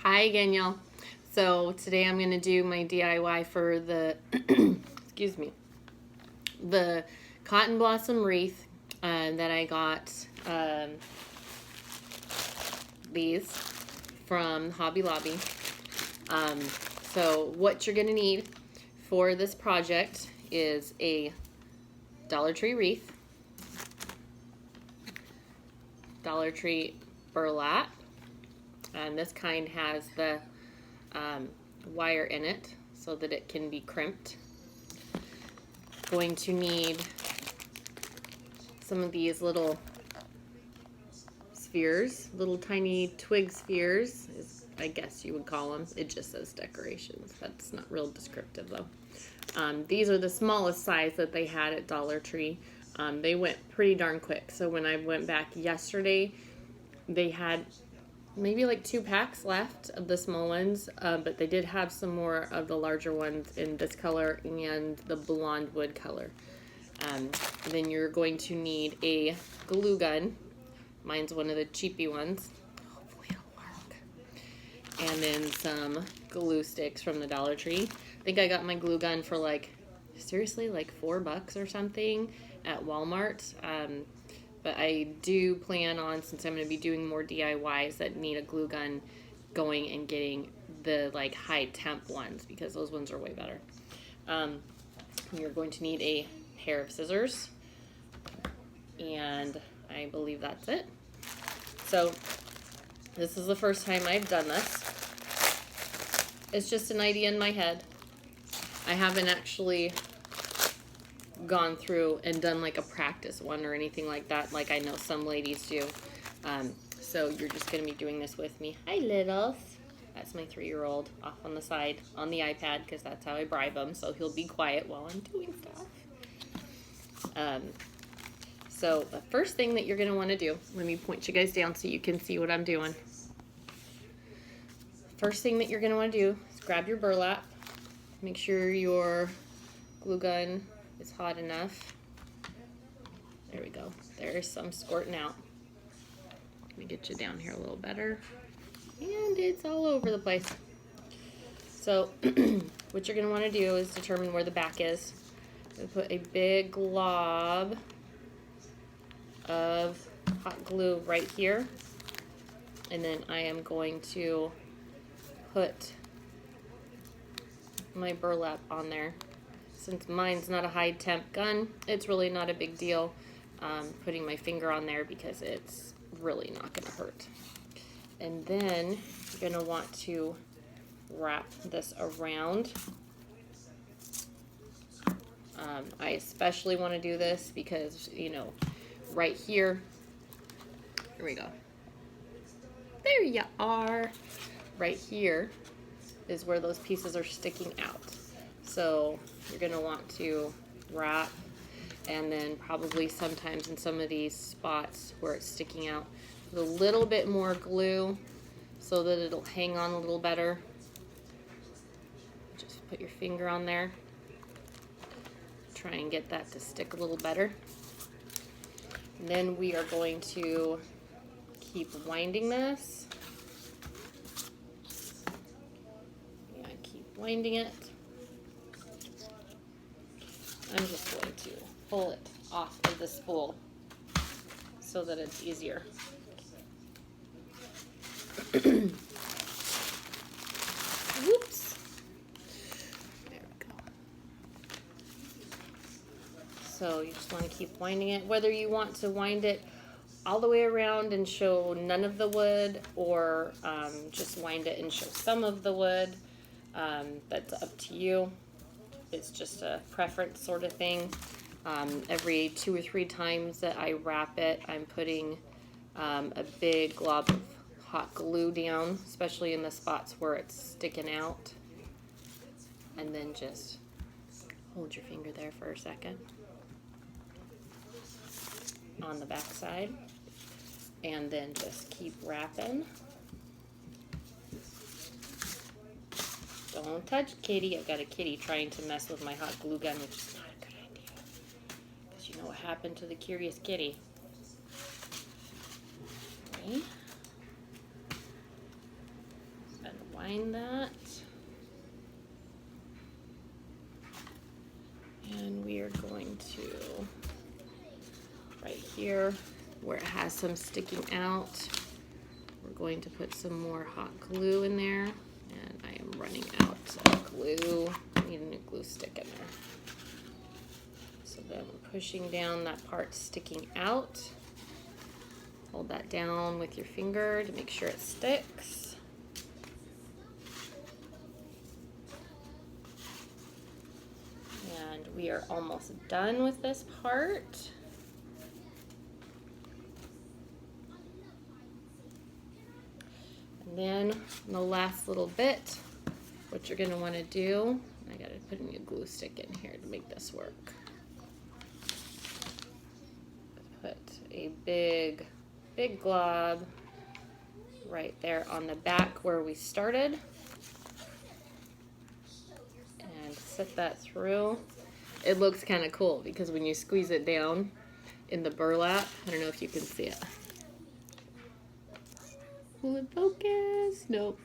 Hi again, y'all. So today I'm going to do my DIY for the, excuse me, the cotton blossom wreath that I got these from Hobby Lobby. So what you're going to need for this project is a Dollar Tree wreath, Dollar Tree burlap, and this kind has the wire in it so that it can be crimped. Going to need some of these little spheres, little tiny twig spheres, I guess you would call them. It just says decorations. That's not real descriptive though. These are the smallest size that they had at Dollar Tree. They went pretty darn quick. So when I went back yesterday, they had maybe like 2 packs left of the small ones, but they did have some more of the larger ones in this color and the blonde wood color. Then you're going to need a glue gun. Mine's one of the cheapy ones. Hopefully it'll work. And then some glue sticks from the Dollar Tree. I think I got my glue gun for like, seriously, like $4 or something at Walmart. But I do plan on, since I'm going to be doing more DIYs that need a glue gun, going and getting the like high temp ones because those ones are way better. You're going to need a pair of scissors, and I believe that's it. So this is the first time I've done this. It's just an idea in my head. I haven't actually gone through and done like a practice one or anything like that, like I know some ladies do. So you're just going to be doing this with me. Hi, Littles. That's my 3-year-old off on the side on the iPad because that's how I bribe him, so he'll be quiet while I'm doing stuff. So the first thing that you're going to want to do, let me point you guys down so you can see what I'm doing. First thing that you're going to want to do is grab your burlap. Make sure your glue gun is hot enough. There we go. There's some squirting out. Let me get you down here a little better. And it's all over the place. So what you're going to want to do is determine where the back is. I'm going to put a big glob of hot glue right here. And then I am going to put my burlap on there. Since mine's not a high temp gun, it's really not a big deal putting my finger on there because it's really not going to hurt. And then you're going to want to wrap this around. I especially want to do this because, you know, right here we go. There you are. Right here is where those pieces are sticking out. So you're going to want to wrap, and then probably sometimes in some of these spots where it's sticking out, with a little bit more glue so that it'll hang on a little better. Just put your finger on there. Try and get that to stick a little better. And then we are going to keep winding this. Yeah, keep winding it. I'm just going to pull it off of the spool so that it's easier. Whoops. There we go. So you just want to keep winding it. Whether you want to wind it all the way around and show none of the wood, or just wind it and show some of the wood, that's up to you. It's just a preference sort of thing. Every 2 or 3 times that I wrap it, I'm putting a big glob of hot glue down, especially in the spots where it's sticking out. And then just hold your finger there for a second on the back side. And then just keep wrapping. Don't touch kitty. I've got a kitty trying to mess with my hot glue gun, which is not a good idea. Because you know what happened to the curious kitty. Okay. find that. And we are going to, right here, where it has some sticking out, we're going to put some more hot glue in there. And I am running out of glue. I need a new glue stick in there. So then I'm pushing down that part sticking out. Hold that down with your finger to make sure it sticks. And we are almost done with this part. And then the last little bit, what you're going to want to do, I got to put a new glue stick in here to make this work. Put a big glob right there on the back where we started. And set that through. It looks kind of cool because when you squeeze it down in the burlap, I don't know if you can see it. Will it focus? Nope.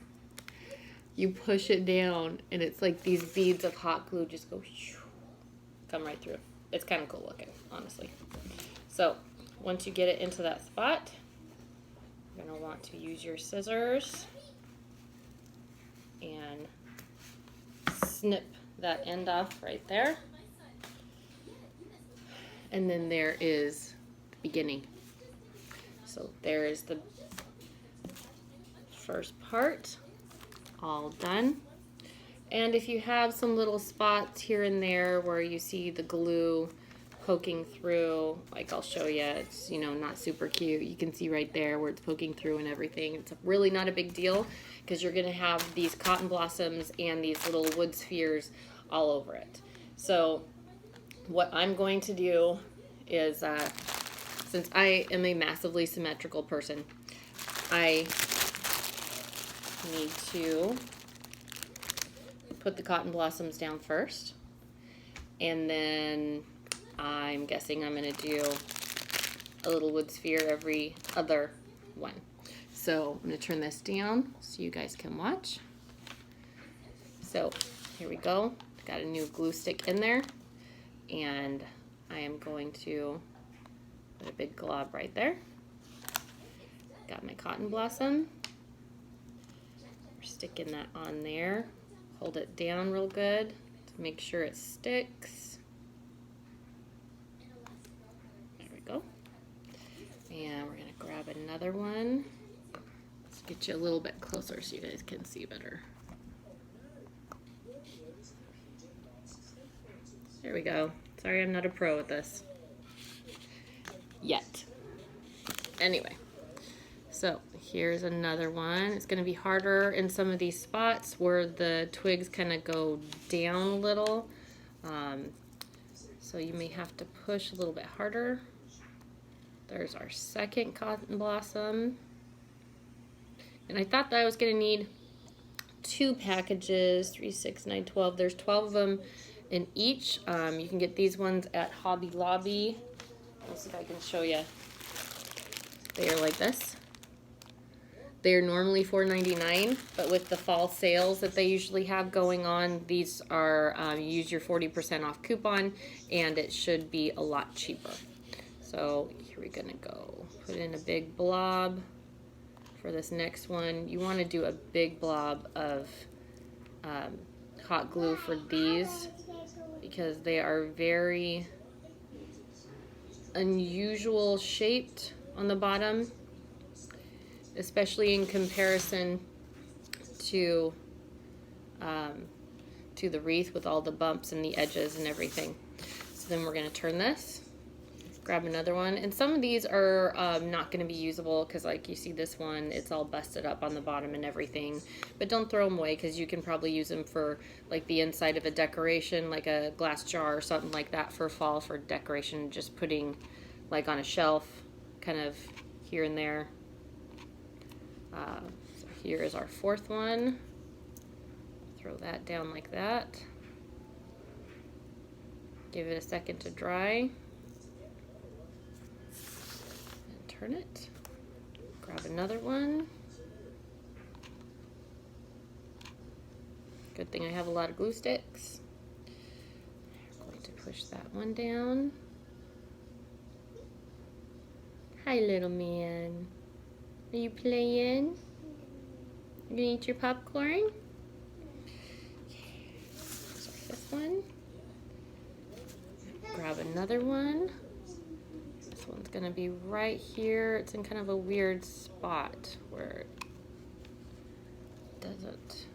You push it down and it's like these beads of hot glue just go come right through. It's kind of cool looking, honestly. So once you get it into that spot, you're going to want to use your scissors and snip that end off right there. And then there is the beginning. So there is the first part, all done. And if you have some little spots here and there where you see the glue poking through, like I'll show you, it's, you know, not super cute. You can see right there where it's poking through and everything. It's really not a big deal because you're going to have these cotton blossoms and these little wood spheres all over it. So what I'm going to do is, since I am a massively symmetrical person, I need to put the cotton blossoms down first, and then I'm guessing I'm going to do a little wood sphere every other one. So I'm going to turn this down so you guys can watch. So here we go. Got a new glue stick in there, and I am going to put a big glob right there. Got my cotton blossom. We're sticking that on there. Hold it down real good to make sure it sticks. There we go. And we're going to grab another one. Let's get you a little bit closer so you guys can see better. There we go. Sorry, I'm not a pro at this yet. Anyway, so here's another one. It's going to be harder in some of these spots where the twigs kind of go down a little. So you may have to push a little bit harder. There's our second cotton blossom. And I thought that I was going to need 2 packages, 3, 6, 9, 12. There's 12 of them in each. You can get these ones at Hobby Lobby. Let's see if I can show you. They are like this. They are normally $4.99, but with the fall sales that they usually have going on, these are, you use your 40% off coupon, and it should be a lot cheaper. So here we're gonna go. Put in a big blob for this next one. You wanna do a big blob of hot glue for these because they are very unusual shaped on the bottom, especially in comparison to the wreath with all the bumps and the edges and everything. So then we're going to turn this, grab another one, and some of these are not going to be usable because, like, you see this one, it's all busted up on the bottom and everything, but don't throw them away because you can probably use them for like the inside of a decoration, like a glass jar or something like that for fall, for decoration, just putting like on a shelf kind of here and there. So here is our fourth one. Throw that down like that. Give it a second to dry. And turn it. Grab another one. Good thing I have a lot of glue sticks. I'm going to push that one down. Hi, little man. Are you playing? You gonna eat your popcorn? Okay. Sorry, this one. Grab another one. This one's gonna be right here. It's in kind of a weird spot where it doesn't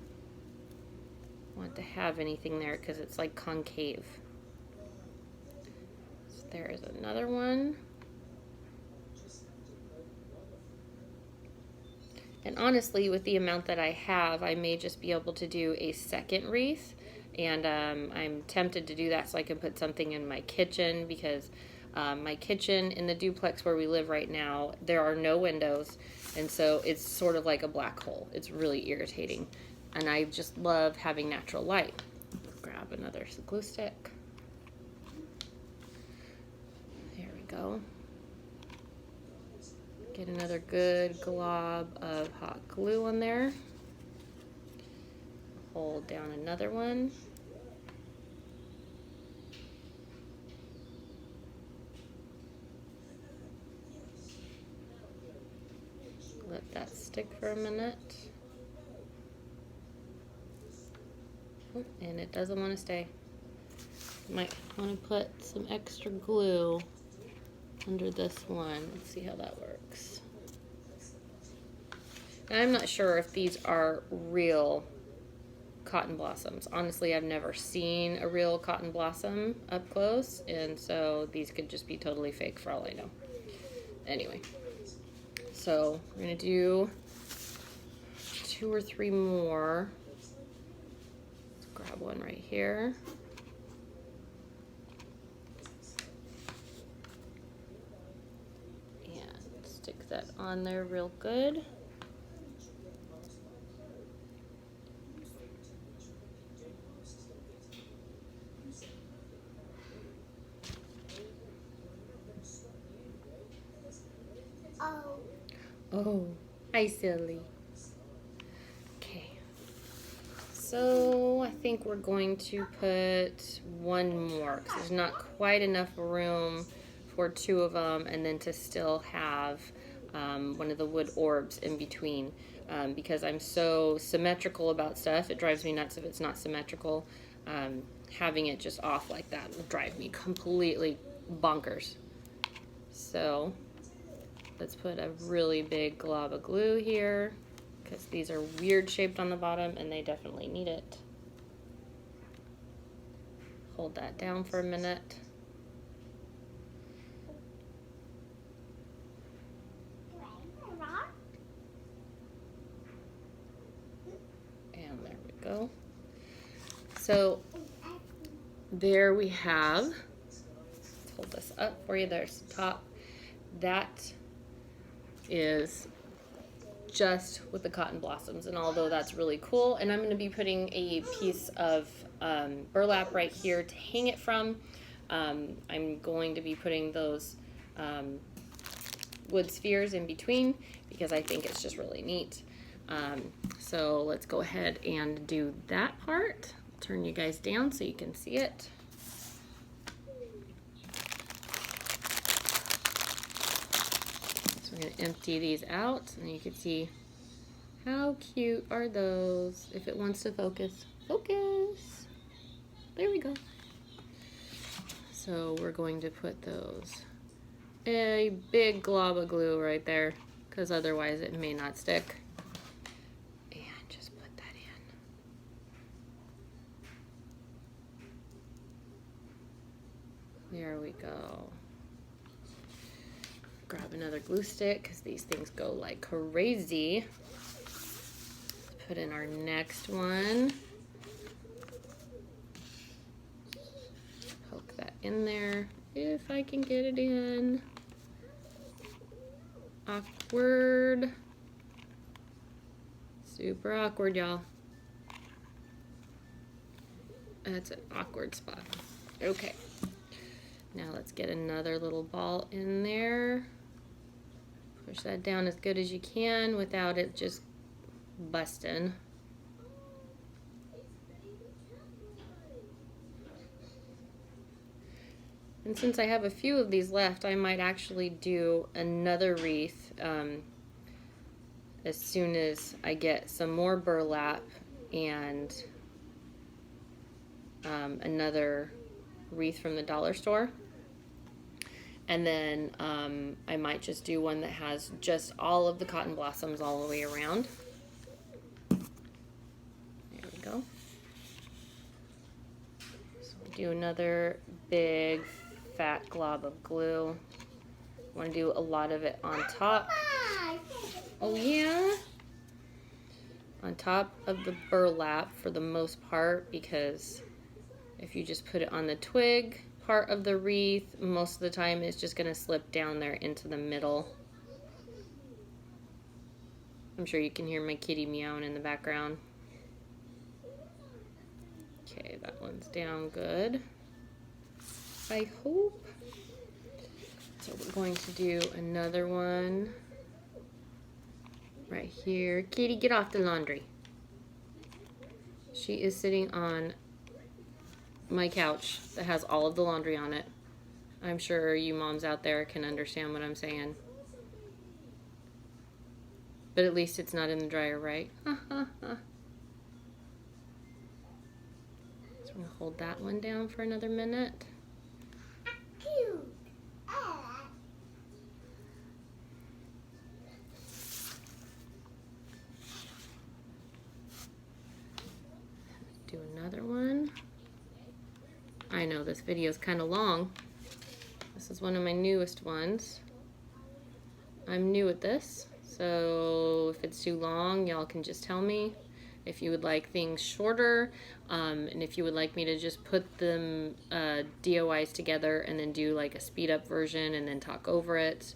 want to have anything there because it's like concave. So there is another one. And honestly, with the amount that I have, I may just be able to do a second wreath. And I'm tempted to do that so I can put something in my kitchen, because my kitchen in the duplex where we live right now, there are no windows. And so it's sort of like a black hole. It's really irritating. And I just love having natural light. Grab another glue stick. There we go. Get another good glob of hot glue on there. Hold down another one. Let that stick for a minute. Oh, and it doesn't want to stay. Might want to put some extra glue under this one. Let's see how that works. And I'm not sure if these are real cotton blossoms. Honestly, I've never seen a real cotton blossom up close, and so these could just be totally fake for all I know. Anyway, so we're gonna do 2 or 3 more. Let's grab one right here. And stick that on there real good. Oh, hi, silly. Okay, so I think we're going to put one more because there's not quite enough room for 2 of them, and then to still have one of the wood orbs in between, because I'm so symmetrical about stuff. It drives me nuts if it's not symmetrical. Having it just off like that will drive me completely bonkers. So let's put a really big glob of glue here, because these are weird shaped on the bottom and they definitely need it. Hold that down for a minute. And there we go. So there we have, let's hold this up for you. There's the top. That is just with the cotton blossoms, and although that's really cool, and I'm going to be putting a piece of burlap right here to hang it from. I'm going to be putting those wood spheres in between because I think it's just really neat. So let's go ahead and do that part. I'll turn you guys down so you can see it. We're going to empty these out, and you can see how cute are those. If it wants to focus, focus. There we go. So we're going to put those, a big glob of glue right there, because otherwise it may not stick. And just put that in. There we go. Grab another glue stick because these things go like crazy. Let's put in our next one. Poke that in there if I can get it in. Awkward. Super awkward, y'all. That's an awkward spot. Okay. Now let's get another little ball in there. Push that down as good as you can without it just busting. And since I have a few of these left, I might actually do another wreath as soon as I get some more burlap and another wreath from the dollar store. And then I might just do one that has just all of the cotton blossoms all the way around. There we go. So we'll do another big fat glob of glue. I want to do a lot of it on top. Oh yeah? On top of the burlap for the most part, because if you just put it on the twig part of the wreath, most of the time it's just going to slip down there into the middle. I'm sure you can hear my kitty meowing in the background. Okay, that one's down good, I hope. So we're going to do another one right here. Kitty, get off the laundry. She is sitting on my couch that has all of the laundry on it. I'm sure you moms out there can understand what I'm saying. But at least it's not in the dryer, right? So I'm going to hold that one down for another minute. Do another one. I know this video is kind of long. This is one of my newest ones. I'm new at this, so if it's too long, y'all can just tell me. If you would like things shorter, and if you would like me to just put them DIYs together and then do like a speed up version and then talk over it,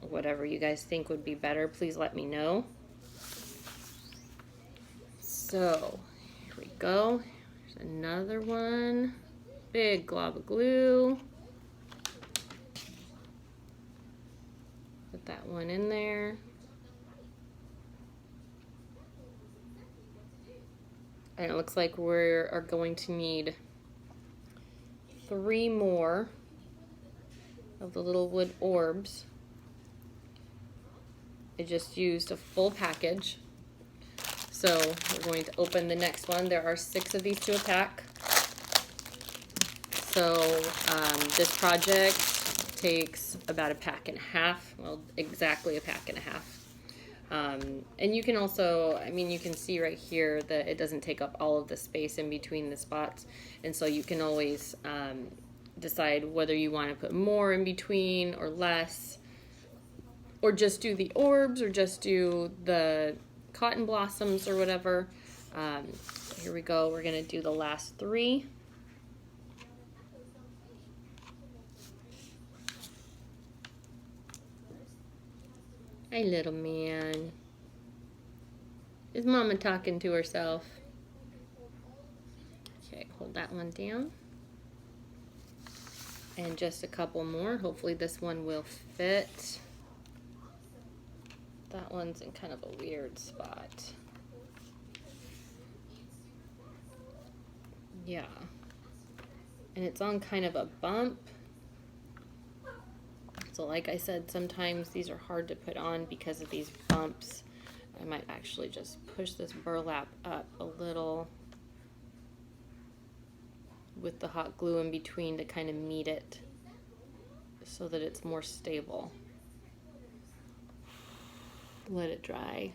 whatever you guys think would be better, please let me know. So here we go. Here's another one. Big glob of glue. Put that one in there. And it looks like we are going to need 3 more of the little wood orbs. I just used a full package. So we're going to open the next one. There are 6 of these to a pack. So this project takes about a pack and a half. Well, exactly a pack and a half. And you can also, I mean, you can see right here that it doesn't take up all of the space in between the spots. And so you can always decide whether you want to put more in between or less, or just do the orbs, or just do the cotton blossoms or whatever. Here we go. We're going to do the last 3. Hi, little man. Is Mama talking to herself? Okay, hold that one down. And just a couple more. Hopefully this one will fit. That one's in kind of a weird spot. Yeah. And it's on kind of a bump. So like I said, sometimes these are hard to put on because of these bumps. I might actually just push this burlap up a little with the hot glue in between to kind of meet it so that it's more stable. Let it dry.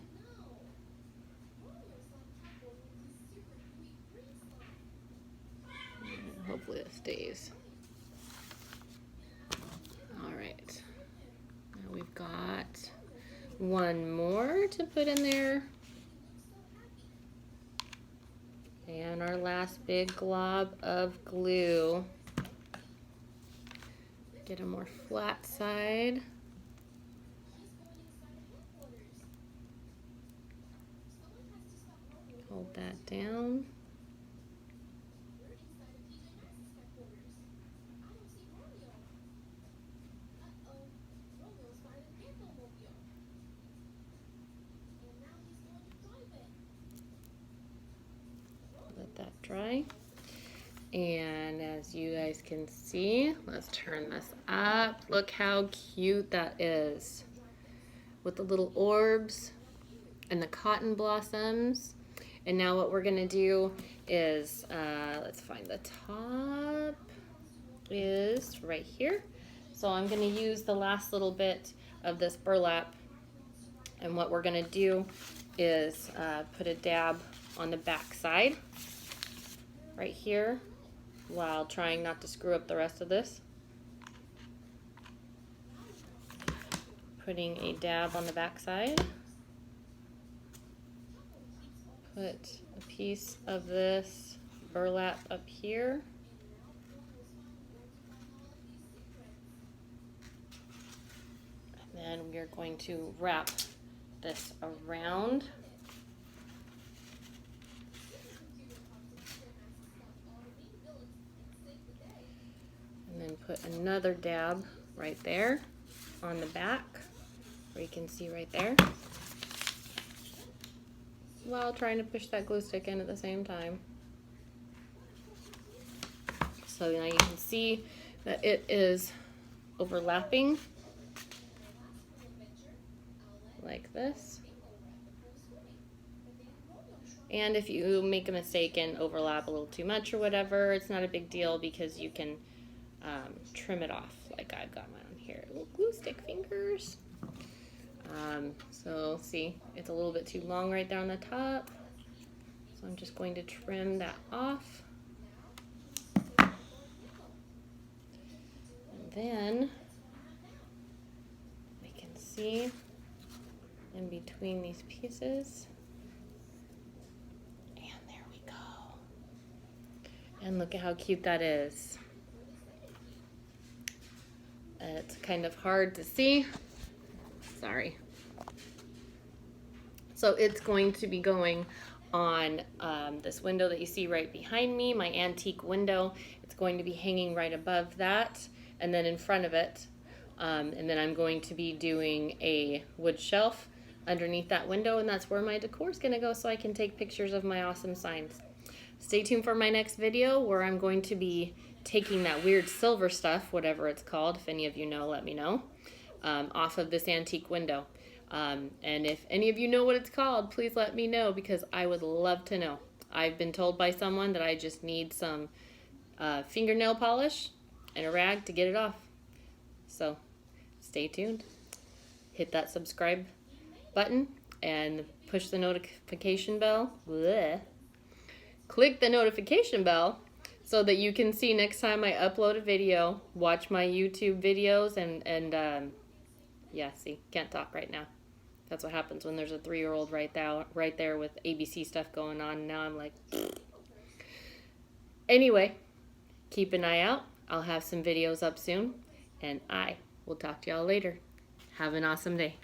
And hopefully it stays. All right. Now we've got one more to put in there. And our last big glob of glue. Get a more flat side. Hold that down. Let that dry. And as you guys can see, let's turn this up. Look how cute that is. With the little orbs and the cotton blossoms. And now what we're gonna do is, let's find the top, is right here. So I'm gonna use the last little bit of this burlap. And what we're gonna do is put a dab on the back side right here while trying not to screw up the rest of this. Putting a dab on the back side. Put a piece of this burlap up here. And then we are going to wrap this around. And then put another dab right there on the back, where you can see right there, while trying to push that glue stick in at the same time. So now you can see that it is overlapping like this. And if you make a mistake and overlap a little too much or whatever, it's not a big deal because you can trim it off like I've got mine on here. Little glue stick fingers. So see, it's a little bit too long right there on the top. So I'm just going to trim that off. And then we can see in between these pieces. And there we go. And look at how cute that is. It's kind of hard to see. Sorry. So it's going to be going on this window that you see right behind me, my antique window. It's going to be hanging right above that and then in front of it. And then I'm going to be doing a wood shelf underneath that window, and that's where my decor is going to go so I can take pictures of my awesome signs. Stay tuned for my next video where I'm going to be taking that weird silver stuff, whatever it's called, if any of you know, let me know, off of this antique window. And if any of you know what it's called, please let me know because I would love to know. I've been told by someone that I just need some fingernail polish and a rag to get it off. So stay tuned. Hit that subscribe button and push the notification bell. Blech. Click the notification bell so that you can see next time I upload a video, watch my YouTube videos, and yeah, see, can't talk right now. That's what happens when there's a 3-year-old right there with ABC stuff going on. And now I'm like, anyway, keep an eye out. I'll have some videos up soon, and I will talk to y'all later. Have an awesome day.